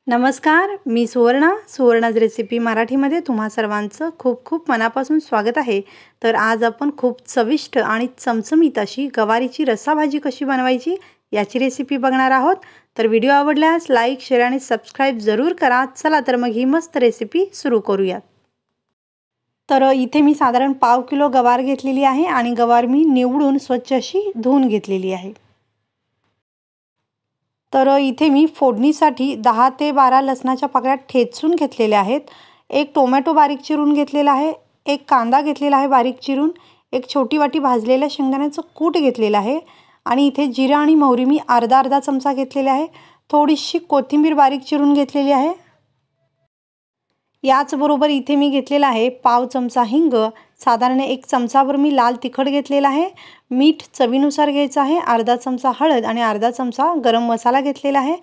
नमस्कार, मी सुवर्णाज रेसिपी मराठीमध्ये तुम्हा सर्वांचं खूप खूप मनापासून स्वागत आहे। तर आज आपण खूप चविष्ट आणि चमचमीत अशी गवारीची रस्साभाजी कशी बनवायची याची रेसिपी बघणार आहोत। तर व्हिडिओ आवडल्यास लाईक, शेअर आणि सबस्क्राइब जरूर करा। चला तर मग ही मस्त रेसिपी सुरू करूयात। तर इथे मी साधारण पाव किलो गवार घेतलेली आहे आणि गवार मी निवडून स्वच्छ अशी धुवून घेतलेली आहे। तर इथे मी फोडणीसाठी 10 ते 12 लसणाच्या पाकळ्या ठेचून घेतलेल्या आहेत। एक टोमॅटो बारीक चिरून घेतलेला आहे, एक कांदा घेतलेला आहे बारीक चिरून, एक छोटी वाटी भाजलेल्या शेंगदाण्याचं कूट घेतलेलं आहे आणि इथे जिरा आणि मोहरी मी अर्धा चमचा घेतलेले आहे। थोडीशी कोथिंबीर बारीक चिरून घेतलेली आहे। याचबरोबर इथे मी घेतलेला आहे पाव चमचा हिंग, साधारण 1 चमचाभर मी लाल तिखट घेतलेला आहे, मीठ चवीनुसार घ्यायचं आहे, अर्धा चमचा हळद आणि अर्धा चमचा गरम मसाला घेतलेला आहे।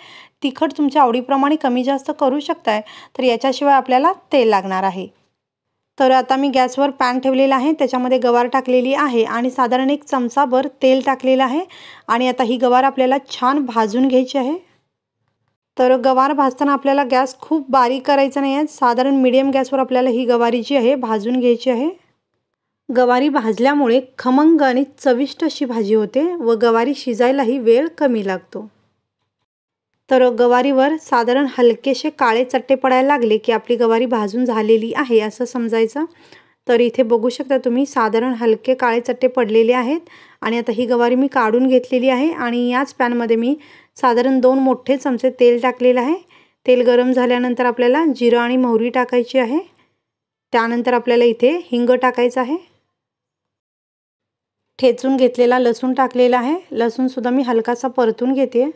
तिखट तुमच्या आवडीप्रमाणे कमी जास्त करू शकताय। तर याच्याशिवाय आपल्याला तेल लागणार आहे। तर आता मी गॅसवर पॅन ठेवलेला आहे, त्याच्यामध्ये गवार टाकलेली आहे आणि साधारण 1 चमचाभर तेल टाकलेलं आहे आणि आता ही गवार आपल्याला छान भाजून घ्यायची आहे। तर गवार भाजताना आपल्याला गॅस खूप बारीक करायचा नाही आहे, साधारण मीडियम गॅसवर आपल्याला ही गवारी जी आहे भाजून घ्यायची आहे। गवारी भाजल्यामुळे खमंग आणि चविष्ट अशी भाजी होते व गवारी शिजायलाही वेळ कमी लागतो। तर गवारीवर साधारण हलकेसे काळे चट्टे पडायला लागले की आपली गवारी भाजून झालेली आहे असं समजायचं। तर इथे बघू शकता तुम्ही साधारण हलके काळे चट्टे पडलेले आहेत आणि आता ही गवारी मी काढून घेतलेली आहे आणि याच पॅनमध्ये मी साधारण 2 मोठे चमचे तेल टाकलेले आहे। तेल गरम झाल्यानंतर आपल्याला जिरा आणि मोहरी टाकायची आहे। त्यानंतर आपल्याला इथे हिंग टाकायचं आहे। ठेचून घेतलेला लसूण टाकलेला आहे, लसूण सुद्धा मी हलकासा परतून घेते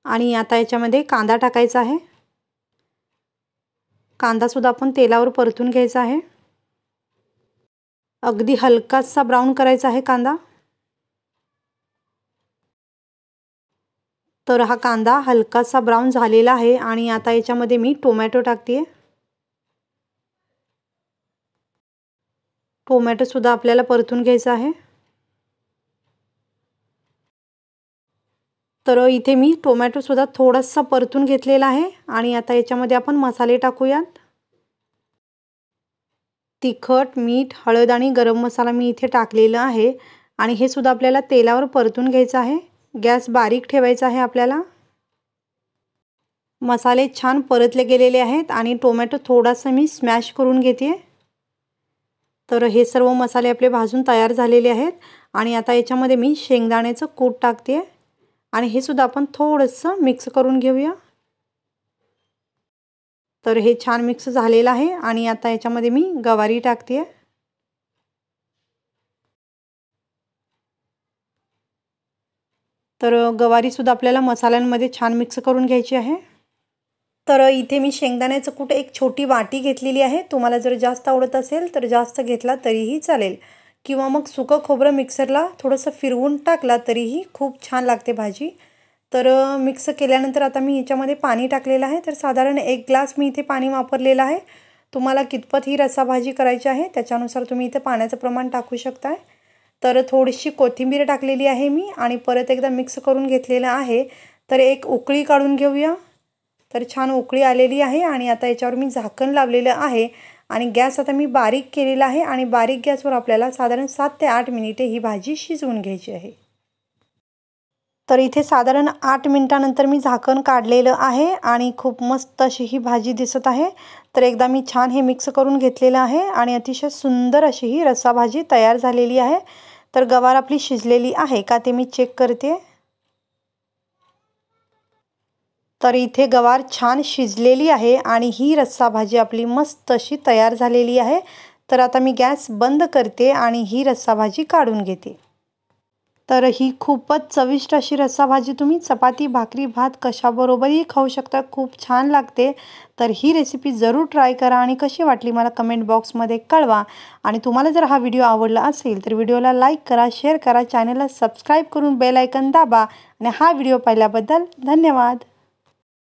आणि आता याच्यामध्ये कांदा टाकायचा आहे। कांदा सुद्धा आपण तेलावर परतून घ्यायचा आहे, अगदी हलकासा ब्राऊन करायचा आहे कांदा। तर हा कांदा हलकासा ब्राऊन झालेला आहे आणि आता याच्यामध्ये मी टोमॅटो टाकते। टोमॅटो सुद्धा आपल्याला परतून घ्यायचा आहे। तर इथे मी टोमॅटो सुद्धा थोडासा परतून घेतलेला आहे आणि आता याच्यामध्ये आपण मसाले टाकूयात। तिखट, मीठ, हळद आणि गरम मसाला मी इथे टाकलेला आहे आणि हे सुद्धा आपल्याला तेलावर परतून घ्यायचं आहे। गॅस बारीक ठेवायचा आहे आपल्याला। मसाले छान परतले गेलेले आहेत आणि टोमॅटो थोडासा मी स्मॅश करून घेते। तर हे सर्व मसाले आपले भाजून तयार झालेले आहेत आणि आता याच्यामध्ये मी शेंगदाण्याचं कूट टाकते आणि हे सुद्धा आपण थोडंसं मिक्स करून घेऊया। तर हे छान मिक्स झालेलं आहे आणि आता याच्यामध्ये मी गवारी टाकते। तर गवारी सुद्धा आपल्याला मसाल्यांमध्ये छान मिक्स करून घ्यायची आहे। तर इथे मी शेंगदाण्याचं कूट एक छोटी वाटी घेतलेली आहे। तुम्हाला जर जास्त आवडत असेल तर जास्त घेतला तरीही चालेल किंवा मग सुकं खोबरं मिक्सरला थोडंसं फिरवून टाकला तरीही खूप छान लागते भाजी। तर मिक्स केल्यानंतर आता मी याच्यामध्ये पाणी टाकलेलं आहे। तर साधारण 1 ग्लास मी इथे पाणी वापरलेलं आहे। तुम्हाला कितपत ही रस्साभाजी करायची आहे त्याच्यानुसार तुम्ही इथे पाण्याचं प्रमाण टाकू शकता। तर थोडीशी कोथिंबीर टाकलेली आहे मी आणि परत एकदा मिक्स करून घेतलेलं आहे। तर एक उकळी काढून घेऊया। तर छान उकळी आलेली आहे आणि आता याच्यावर मी झाकण लावलेलं आहे आणि गॅस आता मी बारीक केलेला आहे आणि बारीक गॅसवर आपल्याला साधारण 7 ते 8 मिनिटे ही भाजी शिजवून घ्यायची आहे। तर इथे साधारण 8 मिनिटांनंतर मी झाकण काढलेलं आहे आणि खूप मस्त अशी ही भाजी दिसत आहे। तर एकदा मी छान हे मिक्स करून घेतलेलं आहे आणि अतिशय सुंदर अशी ही रस्साभाजी तयार झालेली आहे। तर गवार आपली शिजलेली आहे का ते मी चेक करते। तर इथे गवार छान शिजलेली आहे आणि ही रस्साभाजी आपली मस्त अशी तयार झालेली आहे। तर आता मी गॅस बंद करते आणि ही रस्साभाजी काढून घेते। तर ही खूपच चविष्ट अशी रस्साभाजी तुम्ही चपाती, भाकरी, भात कशाबरोबरही खाऊ शकता, खूप छान लागते। तर ही रेसिपी जरूर ट्राय करा आणि कशी वाटली मला कमेंट बॉक्समध्ये कळवा आणि तुम्हाला जर हा व्हिडिओ आवडला असेल तर व्हिडिओला लाईक करा, शेअर करा, चॅनलला सबस्क्राईब करून बेल आयकॉन दाबा आणि हा व्हिडिओ पाहिल्याबद्दल धन्यवाद।